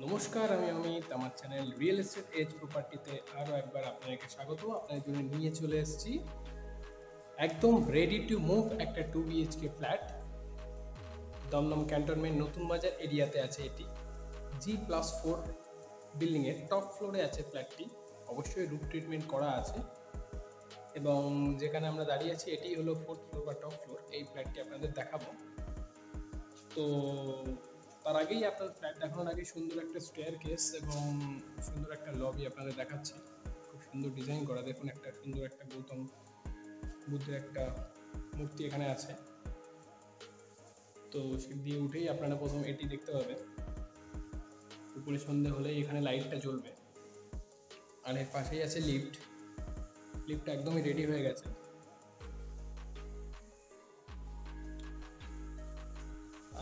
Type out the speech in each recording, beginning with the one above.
নমস্কার, আমি অমিত। আমার চ্যানেল রিয়েল এস্টেট এজ প্রপার্টিতে আরও একবার আপনাদেরকে স্বাগত। আপনাদের জন্য নিয়ে চলে এসেছি একদম রেডি টু মুভ একটা 2 BHK ফ্ল্যাট। দমদম ক্যান্টনমেন্ট নতুন বাজার এরিয়াতে আছে এটি। G+4 বিল্ডিংয়ের টপ ফ্লোরে আছে ফ্ল্যাটটি। অবশ্যই রুফ ট্রিটমেন্ট করা আছে এবং যেখানে আমরা দাঁড়িয়ে আছি এটি হলো 4th ফ্লোর বা টপ ফ্লোর। এই ফ্ল্যাটটি আপনাদের দেখাবো। তো তার আগেই আপনার ফ্ল্যাট দেখানোর আগে সুন্দর একটা স্টেয়ার কেস এবং সুন্দর একটা লবি আপনাদের দেখাচ্ছি। খুব সুন্দর ডিজাইন করা, দেখুন একটা সুন্দর একটা গৌতম বুদ্ধের একটা মূর্তি এখানে আছে। তো সিঁড়ি দিয়ে উঠেই আপনারা প্রথম এটি দেখতে পাবেন। উপরে সন্ধে হলেই এখানে লাইটটা জ্বলবে। আর এর পাশেই আছে লিফট। লিফটটা একদমই রেডি হয়ে গেছে।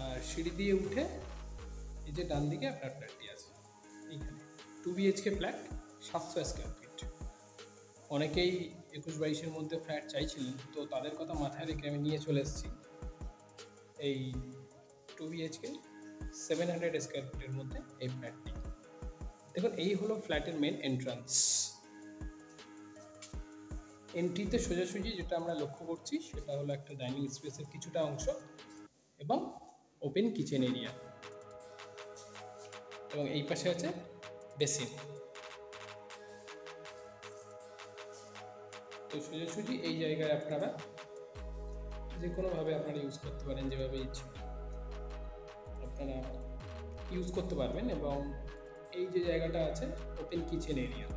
আর সিঁড়ি দিয়ে উঠে এই যে ডান দিকে আপনার ফ্ল্যাটটি আছে এইখানে 2 BHK ফ্ল্যাট, 700 স্কোয়ার ফিট। অনেকেই 21-22-এর মধ্যে ফ্ল্যাট চাইছিলেন, তো তাদের কথা মাথায় রেখে আমি নিয়ে চলে এসেছি এই 2 BHK 700 স্কোয়ার ফিটের মধ্যে এই ফ্ল্যাটটি। দেখুন, এই হলো ফ্ল্যাটের মেন এন্ট্রান্স। এন্ট্রিতে সোজাসুজি যেটা আমরা লক্ষ্য করছি সেটা হলো একটা ডাইনিং স্পেসের কিছুটা অংশ এবং ওপেন কিচেন এরিয়া, এবং এই পাশে আছে বেসিন। তো সোজাসুজি এই জায়গায় আপনারা যে কোনোভাবে আপনারা ইউজ করতে পারেন, যেভাবে ইচ্ছে আপনারা ইউজ করতে পারবেন। এবং এই যে জায়গাটা আছে ওপেন কিচেন এরিয়া,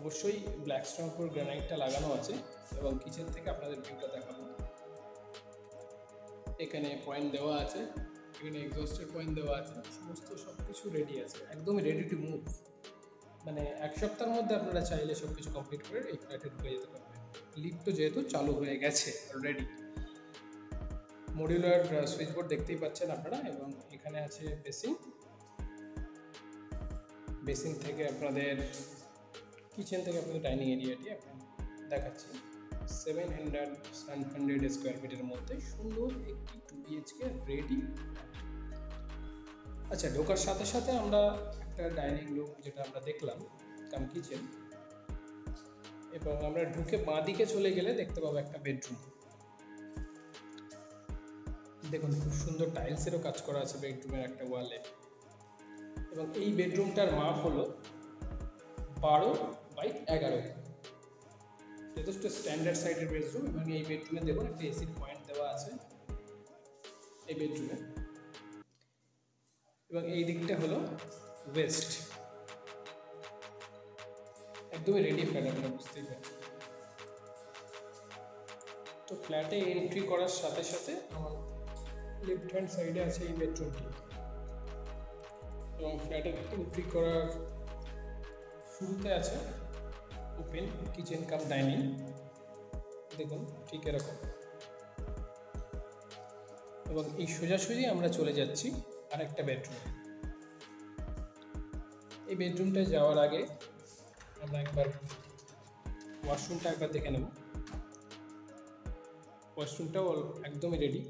অবশ্যই ব্ল্যাক স্টোনের উপর গ্রানাইটটা লাগানো আছে এবং কিচেন থেকে আপনাদের ভিউটা দেখাবো। এখানে পয়েন্ট দেওয়া আছে, এখানে এক্সস্টের পয়েন্ট দেওয়া আছে, সমস্ত সব কিছু রেডি আছে, একদমই রেডি টু মুভ। মানে এক সপ্তাহের মধ্যে আপনারা চাইলে সব কিছু কমপ্লিট করে এই ফ্ল্যাটে ঢুকে যেতে পারবেন। লিফট তো যেহেতু চালু হয়ে গেছে অলরেডি। মডিউলার সুইচ বোর্ড দেখতেই পাচ্ছেন আপনারা, এবং এখানে আছে বেসিন। বেসিন থেকে আপনাদের কিচেন থেকে আপনাদের ডাইনিং এরিয়াটি আপনাদের দেখাচ্ছি। 700 স্কোয়ার ফিটের মধ্যে সুন্দর একটি 2 BHK রেডি। আচ্ছা, ঢোকার সাথে সাথে আমরা একটা ডাইনিং রুম যেটা আমরা দেখলাম কাম কিচেন, এবং আমরা ঢুকে বাঁ দিকে চলে গেলে দেখতে পাবো একটা বেডরুম। দেখুন, খুব সুন্দর টাইলসেরও কাজ করা আছে বেডরুমের একটা ওয়ালে, এবং এই বেডরুমটার মাপ হলো 12x11। যথেষ্ট স্ট্যান্ডার্ড সাইডের বেডরুম। এবং এই বেডরুমে দেখুন একটা এসির পয়েন্ট দেওয়া আছে এই বেডরুমে, এবং এই দিকটা হলো ওয়েস্ট। একদমই রেডি ফ্ল্যাট, আপনারা বুঝতেই পারছেন। তো ফ্ল্যাটে এন্ট্রি করার সাথে সাথে আমার লেফট হ্যান্ড সাইডে আছে এই বেডরুমটি, এবং ফ্ল্যাটে এন্ট্রি করার শুরুতে আছে ওপেন কিচেন কাম ডাইনিং। দেখুন ঠিক এরকম, এবং এই সোজাসুজি আমরা চলে যাচ্ছি আরেকটা বেডরুমে। এই বেডরুমটা যাওয়ার আগে আমরা একবার ওয়াশরুমটা একবার দেখে নেব। ওয়াশরুমটাও একদমই রেডি।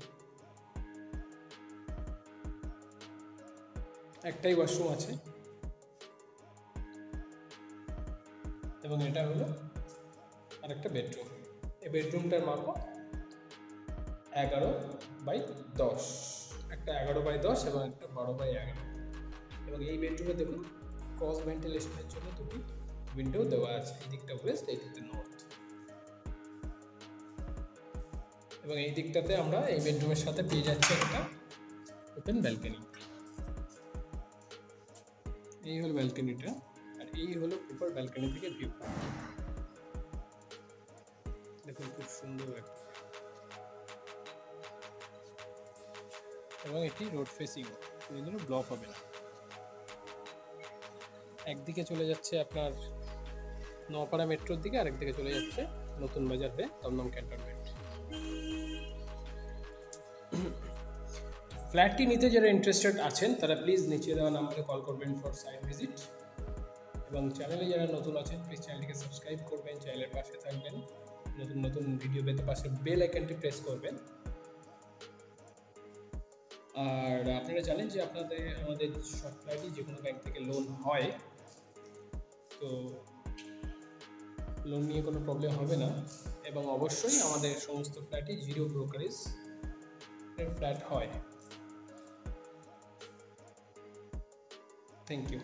একটাই ওয়াশরুম আছে, এবং এটা হলো আরেকটা বেডরুম। এই বেডরুমটার মাপ 11x10, একটা 11x10 এবং একটা 12x11। এবং এই বেডরুমে দেখুন ক্রস ভেন্টিলেশনের জন্য দুটি উইন্ডো দেওয়া আছে, এই দিকটা ওয়েস্ট, এই দিকটা নর্থ। এবং এই দিকটাতে আমরা এই বেডরুমের সাথে পেয়ে যাচ্ছি একটা ওপেন ব্যালকনি। এই হলো ব্যালকনিটা, আর এই হলো উপর ব্যালকনি থেকে ভিউ। দেখুন খুব সুন্দর একটা, এবং এটি রোড ফেসিং, কোনো দিনও ব্লক হবে না। একদিকে চলে যাচ্ছে আপনার নপাড়া মেট্রোর দিকে, আরেকদিকে চলে যাচ্ছে নতুন বাজার হয়ে দমদম ক্যান্টনমেন্ট। ফ্ল্যাটটি নিতে যারা ইন্টারেস্টেড আছেন তারা প্লিজ নিচে দেওয়া নাম্বারে কল করবেন ফর সাইট ভিজিট। এবং চ্যানেলে যারা নতুন আছেন প্লিজ চ্যানেলটিকে সাবস্ক্রাইব করবেন, চ্যানেলের পাশে থাকবেন, নতুন নতুন ভিডিও পেতে পাশে বেল আইকনটি প্রেস করবেন। আর আপনারা জানেন যে আমাদের সব ফ্ল্যাটই যে কোনো ব্যাংক থেকে লোন হয়, তো লোন নিয়ে কোনো প্রবলেম হবে না। এবং অবশ্যই আমাদের সমস্ত ফ্ল্যাটই জিরো ব্রোকারেজ ফ্ল্যাট হয়। Thank you.